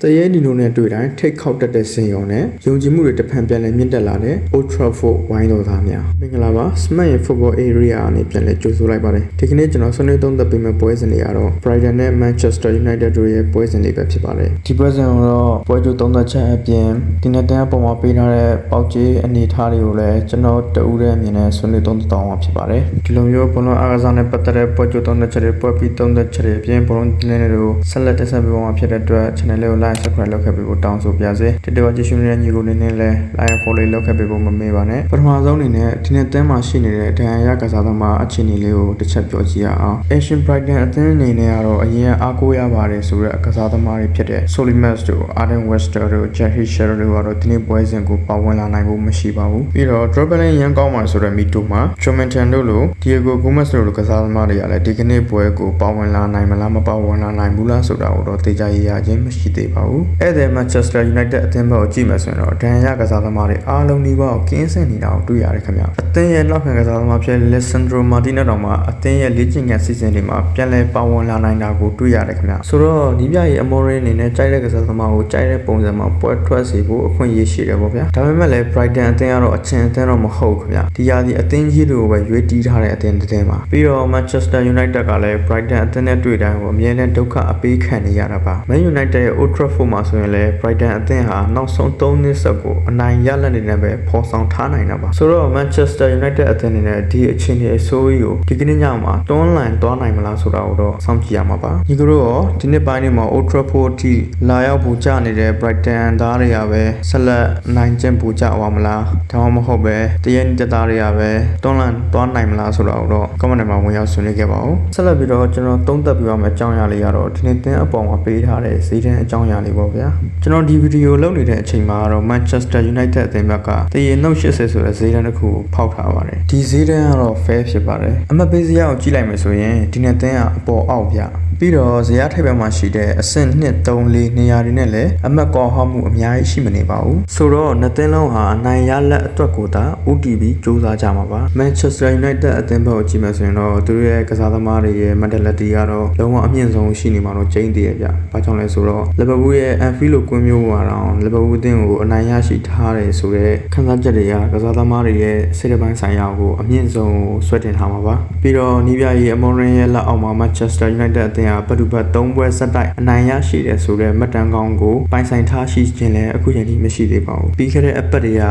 တရေဒီလိုနဲ့တွေ့တိုင်းထိတ်ခေါက်တက်တဲ့စင်ရုံနဲ့ယုံကြည်မှုတွေတဖန်ပြန်လဲမြင့်တက်လာတဲ့ Old Trafford ဝိုင်းတော်သားများမင်္ဂလာပါ Smart Football Area အနေပြန်လဲကြိုဆိုလိုက်ပါတယ်ဒီကနေ့ကျွန်တော်ဆွေးနွေးသုံးသပ်ပေးမယ့်ပွဲစဉ်တွေကတော့ Brighton နဲ့ Manchester United တို့ရဲ့ပွဲစဉ်တွေပဲဖြစ်ပါတယ်ဒီပွဲစဉ်ကတော့ပွဲကြိုသုံးသပ်ချက်အပြင်ဒီနေ့တန်းအပေါ်မှာပေးထားတဲ့ပေါက်ကြီးအနေအထားတွေကိုလည်းကျွန်တော်တဦးရဲ့အမြင်နဲ့ဆွေးနွေးသုံးသပ်အောင်ဖြစ်ပါတယ်ဒီလိုမျိုးဘုံလုံးအားကစားနဲ့ပတ်သက်တဲ့ပွဲကြိုသုံးသပ်ချက်တွေပွဲပြီးသုံးသပ်ချက်တွေအပြင်ဘုံလုံးဒီနေ့တွေကိုဆက်လက်တက်ဆက်ပေးမှာဖြစ်တဲ့အတွက် channel လေးကို like subscribe လုပ်ခဲ့ပေးဖို့တောင်းဆိုပါရစေဒီတစ်ဝါကြည့်ရှုနေတဲ့ညီကိုနေနဲ့လည်း like and follow လုပ်ခဲ့ပေးဖို့မမေ့ပါနဲ့ပထမဆုံးအနေနဲ့ဒီနေ့တန်းမှာရှိနေတဲ့ဒဏ်ရာရကစားသမားအခြေအနေလေးကိုတစ်ချက်ပြောကြည့်ရအောင် Asian Brighton အသင်းအနေနဲ့ကတော့အရင်အားကိုးရပါတယ်ဆိုတဲ့ကစားသမားတွေဖြစ်တဲ့ Solimas တို့ Arden Wester တို့ Jerry Shearer တို့ကတော့ဒီနေ့ပွဲစဉ်ကိုပါဝင်လာနိုင်ဖို့မရှိပါဘူးပြီးတော့ Dribbling ရန်ကောင်းမှာဆိုတဲ့မီတိုမှာ Chominton တို့လို Diego Gomez တို့လိုကစားသမားတွေကလည်းဒီကနေ့ပွဲကိုပါဝင်လာနိုင်မလားမပါဝင်လာနိုင်ဘူးလားဆိုတာကိုတော့သိကြရခြင်းမရှိသေးပါဘူးအဲ့ဒီ Manchester United အသင်းဘက်ကိုကြည့်မယ်ဆိုရင်တော့ဒဏ်ရာကစားသမားတွေအားလုံးဒီဘောကင်းစင်နေတာကိုတွေ့ရတယ်ခင်ဗျအသင်းရဲ့နောက်ခံကစားသမားဖြစ် Lisandro Martinez တောင်မှအသင်းရဲ့လေ့ကျင့်ခန်းစီစဉ်တွေမှာပြန်လည်ပါဝင်လာနိုင်တာကိုတွေ့ရတယ်ခင်ဗျဆိုတော့ဒီပြရဲ့အမော်ရင်းအနေနဲ့ကြိုက်တဲ့ကစားသမားကိုကြိုက်တဲ့ပုံစံမှာပွဲထွက်စေဖို့အခွင့်အရေးရှိတယ်ပေါ့ဗျာဒါပေမဲ့လည်း Brighton အသင်းကတော့အချင်းအသင်းတော့မဟုတ်ခင်ဗျဒီရာဒီအသင်းကြီးတွေကိုပဲရွေးတီးထားတဲ့အသင်းတစ်သင်းပါပြီးတော့ Manchester United ကလည်း Brighton အသင်းနဲ့တွေ့တိုင်းကိုအမြဲတမ်းဒုက္ခအပေးခံနေရတာပါ Man United ရဲ့ Old Trafford မှာဆိုရင်လည်း Brighton အသင်းဟာနောက်ဆုံး3နှစ်ဆက်ကိုအနိုင်ရလက်နေနဲ့ပဲဖော်ဆောင်ထားနိုင်တာပါဆိုတော့ Manchester United အသင်းနဲ့ဒီအခြေအနေအဆိုးကြီးကိုဒီကနေ့ညမှာတွန်းလှန်သွားနိုင်မလားဆိုတာကိုတော့စောင့်ကြည့်ရမှာပါဒီကရောဒီနေ့ပိုင်းမှာ Old Trafford ထိလာရောက်ပူကြနေတဲ့ Brighton သားတွေကပဲဆက်လက်နိုင်ကျင့်ပူကြအောင်မလားဒါမှမဟုတ်ပဲတရင်းတက်သားတွေကပဲတွန်းလှန်သွားနိုင်မလားဆိုတာကိုတော့ comment မှာဝင်ရောက်ဆွေးနွေးခဲ့ပါဦးဆက်လက်ပြီးတော့ကျွန်တော်သုံးသပ်ပြရမယ့်အကြောင်းအရာလေးကတော့ဒီနေ့တင်းအပေါ်မှာပေးထားတဲ့ဈေးတန်းအကြောင်းအရာလေးပေါ့ဗျာကျွန်တော်ဒီဗီဒီယိုလုပ်နေတဲ့အချိန်မှာတော့ Manchester United အသင်းဘက်ကတရေနှုတ်80ဆိုတဲ့ဈေးတန်းတစ်ခုကိုဖောက်ထားပါတယ်ဒီဈေးတန်းကတော့ fair ဖြစ်ပါတယ်အမှတ်ပေးစရာကိုကြည့်လိုက်မယ်ဆိုရင်ဒီနေ့တင်းကအပေါ်အောက်ဗျပြီးတော့ဇရာထိုက်ဘက်မှာရှိတဲ့အဆင့်2 3 4နေရာတွေနဲ့လည်းအမှတ်ကောဟောက်မှုအများကြီးရှိမနေပါဘူးဆိုတော့နှစ်သင်းလုံးဟာအနိုင်ရလက်အတွက်ကိုသာ OTB စူးစမ်းကြမှာပါ Manchester United အသင်းဘက်ကိုကြည့်မယ်ဆိုရင်တော့သူတို့ရဲ့ကစားသမားတွေရဲ့ mentality ကတော့လုံးဝအမြင့်ဆုံးရှိနေမှာတော့ကျိန်းသေးရဗျ။ဘာကြောင့်လဲဆိုတော့ Liverpool ရဲ့ Anfield လိုကွင်းမျိုးမှာတော့ Liverpool အသင်းကိုအနိုင်ရရှိထားတယ်ဆိုတဲ့ခံစားချက်တွေကကစားသမားတွေရဲ့စိတ်ပိုင်းဆိုင်ရာကိုအမြင့်ဆုံးဆွဲတင်ထားမှာပါပြီးတော့နီးပြရဲ့ Amorim ရဲ့လက်အောက်မှာ Manchester United အသင်းဟာဘတ်တူဘတ်3ပွဲဆက်တိုက်အနိုင်ရရှိတယ်ဆိုတဲ့မှတ်တမ်းကောင်းကိုပိုင်ဆိုင်ထားရှိခြင်းလည်းအခုချိန်ထိမရှိသေးပါဘူးပြီးခဲ့တဲ့အပတ်တွေက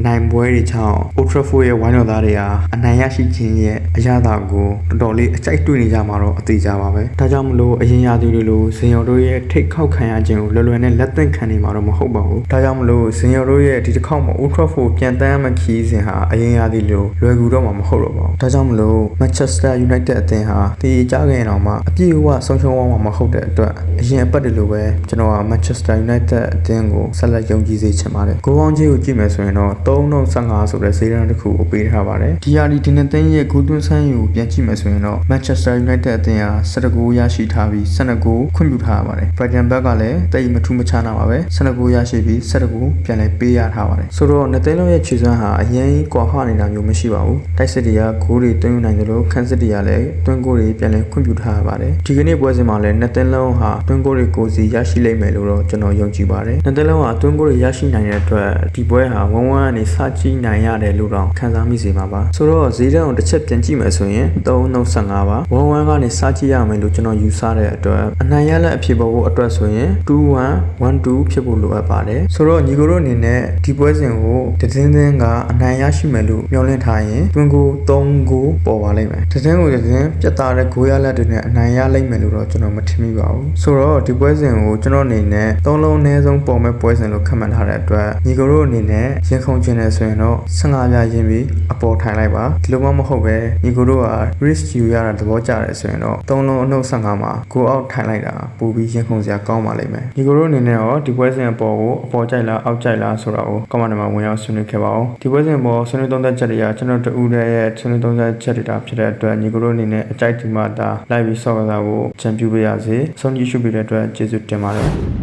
နိုင်ပွဲတွေကြောင့် Old Trafford ရဲ့ဝိုင်းတော်သားတွေဟာအနိုင်ရရှိခြင်းရဲ့အရသာကိုတော်တော်လေးအကြိုက်တွေ့နေကြမှာတော့အသေးကြပါပဲဒါကြောင့်မလို့အရင်ရာသီတွေလိုဇင်ယော်တို့ရဲ့ထိတ်ခေါက်ခံရခြင်းကိုလွယ်လွယ်နဲ့လက်သင့်ခံနေမှာတော့မဟုတ်ပါဘူးဒါကြောင့်မလို့ဇင်ယော်တို့ရဲ့ဒီတစ်ခေါက်မှာ Old Trafford ပြန်တန်းမခီးစဉ်ဟာအရင်ရာသီလိုလွယ်ကူတော့မှာမဟုတ်တော့ပါဘူးဒါကြောင့်မလို့ Manchester United အသင်းဟာဒီကြားခဲ့အောင်မှာအပြည့်အဝဆုံးရှုံးသွားမှာမဟုတ်တဲ့အတွက်အရင်အပတ်တွေလိုပဲကျွန်တော်က Manchester United အသင်းကိုဆက်လက်ယုံကြည်စေချင်ပါတယ်ကိုပေါင်းကြီးကိုကြည့်မယ်ဆိုရင်တော့3.15ဆိုတဲ့ဈေးတန်းတစ်ခုကိုပေးထားပါတယ်ဒီဟာဒီဒီနေ့တင်းရဲ့ဂိုးသွင်းဆန်းယူကိုပြန်ကြည့်မယ်ဆိုရင်တော့ Manchester United အသင်းဟာ19ဂိုးရရှိထားပြီး12ဂိုးခွင့်ပြုထားပါတယ် Brighton ဘက်ကလည်းတိတ်မထူးမခြားနာပါပဲ12ဂိုးရရှိပြီး17ဂိုးပြန်လည်ပေးရထားပါတယ်ဆိုတော့နှစ်သင်းလုံးရဲ့ခြေစွမ်းဟာအရင်ကွာဟနေတာမျိုးမရှိပါဘူးတိုက်စစ်တွေကဂိုးတွေသွင်းယူနိုင်တယ်လို့ခန်းစစ်တွေကလည်းသွင်းဂိုးတွေပြန်လည်ခွင့်ပြုထားပါတယ်ဒီကနေ့ပွဲစဉ်မှာလည်းနှစ်သင်းလုံးဟာသွင်းဂိုးတွေကိုစီရရှိလိမ့်မယ်လို့တော့ကျွန်တော်ယုံကြည်ပါတယ်နှစ်သင်းလုံးဟာသွင်းဂိုးတွေရရှိနိုင်တဲ့အတွက်ဒီပွဲဟာ1-1ကနေစကြည့်နိုင်ရတယ်လို့တော့ခံစားမိစေမှာပါဆိုတော့ဈေးတန်းကိုတစ်ချက်ပြန်ကြည့်မယ်ဆိုရင်3.15ပါ1-1ကနေစကြည့်ရမယ်လို့ကျွန်တော်ယူဆတဲ့အတွက်အနိုင်ရလက်အဖြစ်ပေါ်ဖို့အတွက်ဆိုရင်2-1 1-2ဖြစ်ဖို့လိုအပ်ပါတယ်ဆိုတော့ညီကိုတို့အနေနဲ့ဒီပွဲစဉ်ကိုတည်င်းကအနိုင်ရရှိမယ်လို့မျှော်လင့်ထားရင်တွင်ကို3ဂိုးပေါ်ပါလိမ့်မယ်တည်င်းကိုတည်င်းပြတ်သားတဲ့ဂိုးရလက်တွေနဲ့အနိုင်ရလိမ့်မယ်လို့တော့ကျွန်တော်မထင်မိပါဘူးဆိုတော့ဒီပွဲစဉ်ကိုကျွန်တော်အနေနဲ့3လုံးအနည်းဆုံးပေါ်မဲ့ပွဲစဉ်လို့ခန့်မှန်းထားတဲ့အတွက်ညီကိုတို့အနေနဲ့ရင်ခုန်ခြင်းနဲ့ဆိုရင်တော့15ပြရင်းပြီးအပေါ်ထိုင်လိုက်ပါဒီလိုမှမဟုတ်ပဲညီကိုတို့က risk ယူရတာသဘောကျတယ်ဆိုရင်တော့3လုံးအနှုတ်15မှာကိုအောက်ထိုင်လိုက်တာပိုပြီးရင်ခုန်စရာကောင်းပါလိမ့်မယ်ညီကိုတို့အနေနဲ့ရောဒီပွဲစဉ်အပေါ်ကိုအပေါ်ကြိုက်လားအောက်ကြိုက်လားဆိုတာကို comment မှာဝင်ရောက်ဆွေးနွေးခဲ့ပါဦးဒီပွဲစဉ်ပေါ်ဆွေးနွေးသုံးသပ်ချက်တွေကကျွန်တော်တူရဲ့ဆွေးနွေးသုံးသပ်ချက်တွေတာဖြစ်တဲ့အတွက်ညီကိုတို့အနေနဲ့အကြိုက်ဒီမှာဒါ live ပြီးဆော့ကစားဖို့ချန်ပြူပေးရစေဆုံးကြည့်ရှုပေးတဲ့အတွက်ကျေးဇူးတင်ပါတယ်